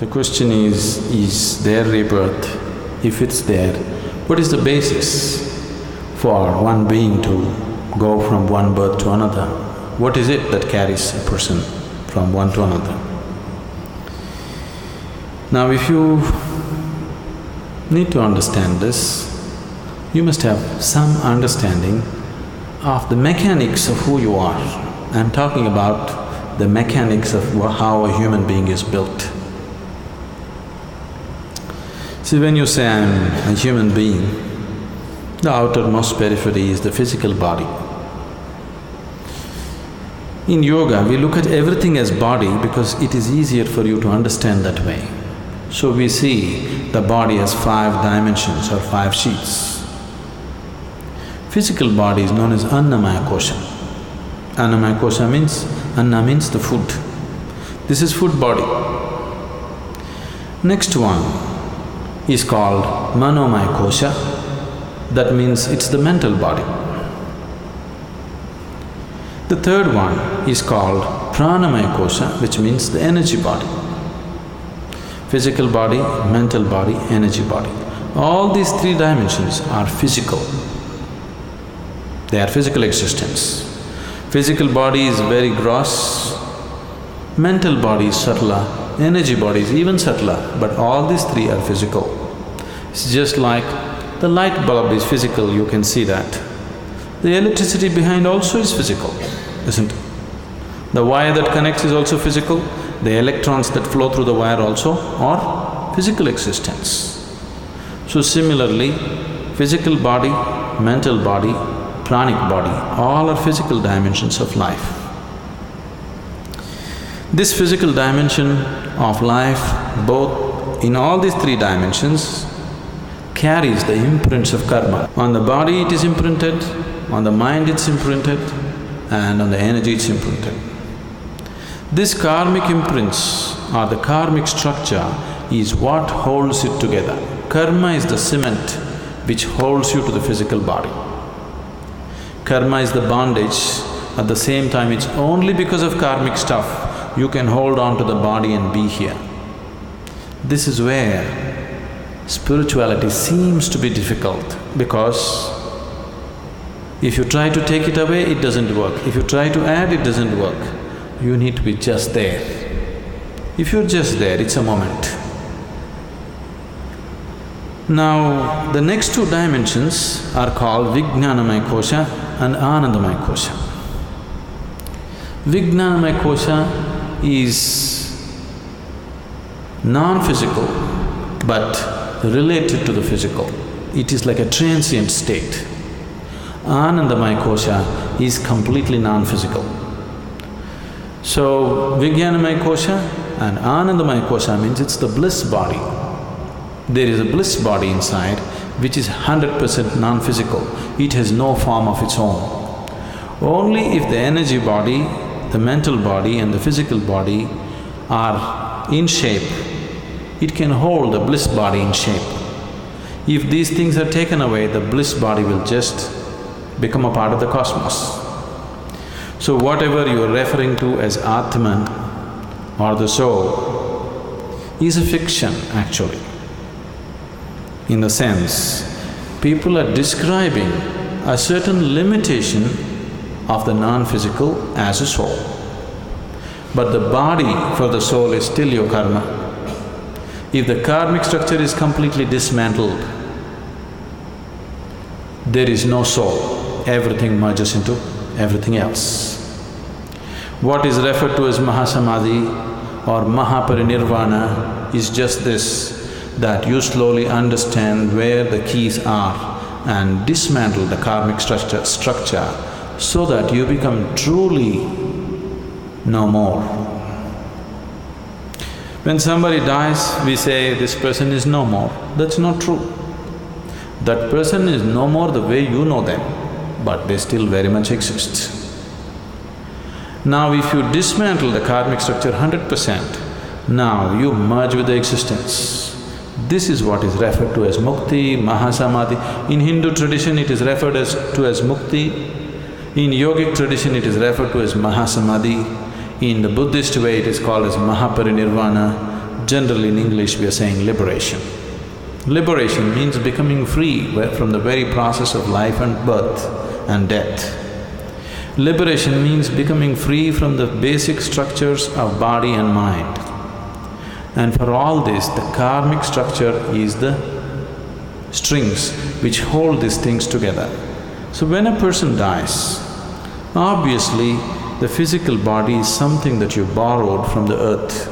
The question is there rebirth? If it's there, what is the basis for one being to go from one birth to another? What is it that carries a person from one to another? Now if you need to understand this, you must have some understanding of the mechanics of who you are. I'm talking about the mechanics of how a human being is built. See, when you say I'm a human being, the outermost periphery is the physical body. In yoga, we look at everything as body because it is easier for you to understand that way. So we see the body as 5 dimensions or 5 sheets. Physical body is known as Annamaya Kosha. Annamaya Kosha means… Anna means the food. This is food body. Next one is called Manomaya Kosha. That means it's the mental body. The third one is called Pranamaya Kosha, which means the energy body. Physical body, mental body, energy body. All these 3 dimensions are physical. They are physical existence. Physical body is very gross, mental body is subtler, energy body is even subtler, but all these 3 are physical. It's just like the light bulb is physical, you can see that. The electricity behind also is physical, isn't it? The wire that connects is also physical, the electrons that flow through the wire also are physical existence. So similarly, physical body, mental body, pranic body, all are physical dimensions of life. This physical dimension of life, both in all these 3 dimensions, carries the imprints of karma. On the body it is imprinted, on the mind it's imprinted, and on the energy it's imprinted. This karmic imprints or the karmic structure is what holds it together. Karma is the cement which holds you to the physical body. Karma is the bondage, at the same time it's only because of karmic stuff you can hold on to the body and be here. This is where spirituality seems to be difficult because if you try to take it away, it doesn't work. If you try to add, it doesn't work. You need to be just there. If you're just there, it's a moment. Now, the next 2 dimensions are called Vijnanamaya Kosha and Anandamaya Kosha. Vijnanamaya Kosha is non-physical but related to the physical. It is like a transient state. Anandamaya Kosha is completely non-physical. So, Vijnanamaya Kosha and Anandamaya Kosha means it's the bliss body. There is a bliss body inside which is 100% non-physical. It has no form of its own. Only if the energy body, the mental body and the physical body are in shape, it can hold the bliss body in shape. If these things are taken away, the bliss body will just become a part of the cosmos. So whatever you are referring to as Atman or the soul is a fiction actually. In the sense, people are describing a certain limitation of the non-physical as a soul. But the body for the soul is still your karma. If the karmic structure is completely dismantled, there is no soul, everything merges into everything else. What is referred to as Mahasamadhi or Mahaparinirvana is just this, that you slowly understand where the keys are and dismantle the karmic structure so that you become truly no more. When somebody dies, we say, this person is no more. That's not true. That person is no more the way you know them, but they still very much exist. Now if you dismantle the karmic structure 100%, now you merge with the existence. This is what is referred to as mukti, mahasamadhi. In Hindu tradition it is referred to as mukti, in yogic tradition it is referred to as mahasamadhi, in the Buddhist way it is called as mahaparinirvana. Generally in English we are saying liberation. Liberation means becoming free from the very process of life and birth and death. Liberation means becoming free from the basic structures of body and mind. And for all this, the karmic structure is the strings which hold these things together. So when a person dies, obviously the physical body is something that you borrowed from the earth.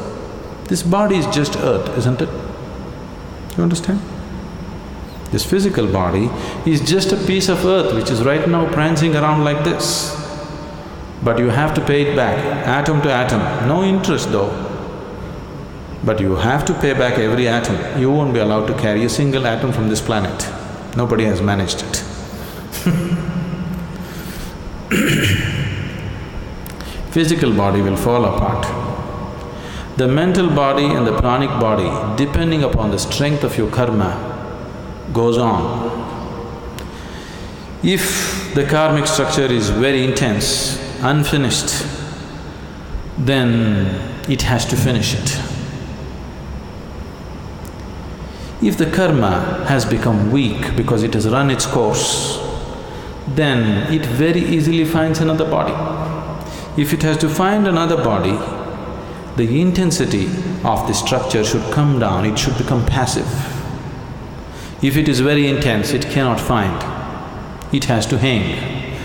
This body is just earth, isn't it? You understand? This physical body is just a piece of earth which is right now prancing around like this. But you have to pay it back, atom to atom, no interest though. But you have to pay back every atom. You won't be allowed to carry a single atom from this planet. Nobody has managed it. Physical body will fall apart. The mental body and the pranic body, depending upon the strength of your karma, goes on. If the karmic structure is very intense, unfinished, then it has to finish it. If the karma has become weak because it has run its course, then it very easily finds another body. If it has to find another body, the intensity of the structure should come down, it should become passive. If it is very intense, it cannot find, it has to hang.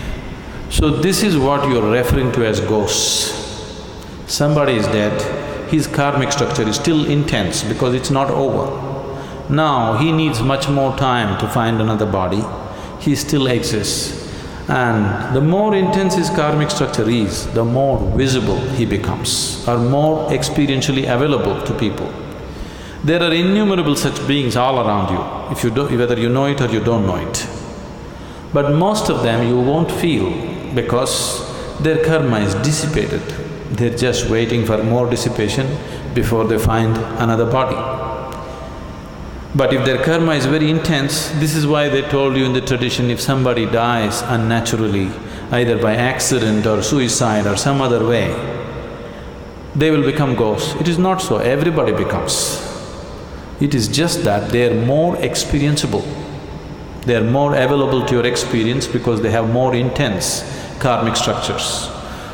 So this is what you're referring to as ghosts. Somebody is dead, his karmic structure is still intense because it's not over. Now he needs much more time to find another body, he still exists. And the more intense his karmic structure is, the more visible he becomes, or more experientially available to people. There are innumerable such beings all around you, whether you know it or you don't know it. But most of them you won't feel because their karma is dissipated. They're just waiting for more dissipation before they find another body. But if their karma is very intense, this is why they told you in the tradition, if somebody dies unnaturally, either by accident or suicide or some other way, they will become ghosts. It is not so, everybody becomes. It is just that they are more experienceable. They are more available to your experience because they have more intense karmic structures.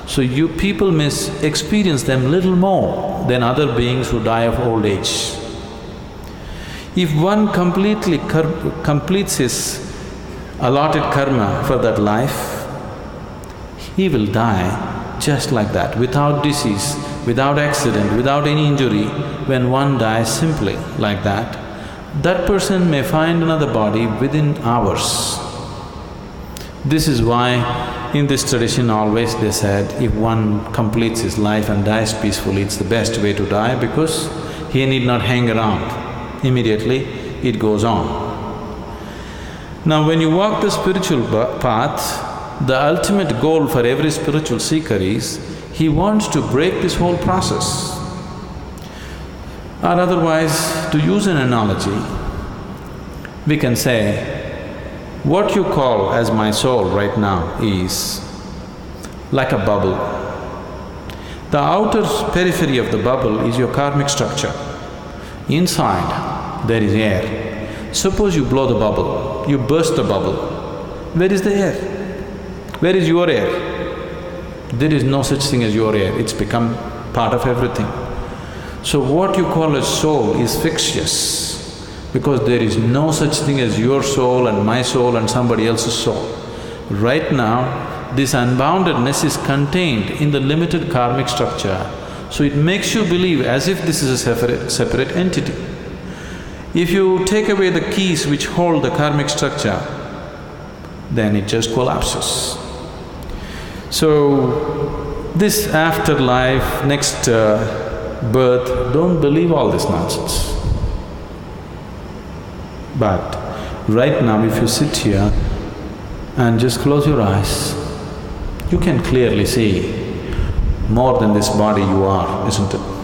So you people may experience them little more than other beings who die of old age. If one completes his allotted karma for that life, he will die just like that, without disease, without accident, without any injury. When one dies simply like that, that person may find another body within hours. This is why in this tradition always they said, if one completes his life and dies peacefully, it's the best way to die because he need not hang around. Immediately it goes on. Now when you walk the spiritual path, the ultimate goal for every spiritual seeker is, he wants to break this whole process. Or otherwise, to use an analogy, we can say, what you call as my soul right now is like a bubble. The outer periphery of the bubble is your karmic structure. Inside, there is air. Suppose you blow the bubble, you burst the bubble. Where is the air? Where is your air? There is no such thing as your air, it's become part of everything. So what you call as soul is fictitious because there is no such thing as your soul and my soul and somebody else's soul. Right now, this unboundedness is contained in the limited karmic structure, so it makes you believe as if this is a separate entity. If you take away the keys which hold the karmic structure, then it just collapses. So, this afterlife, next birth, don't believe all this nonsense. But right now if you sit here and just close your eyes, you can clearly see more than this body you are, isn't it?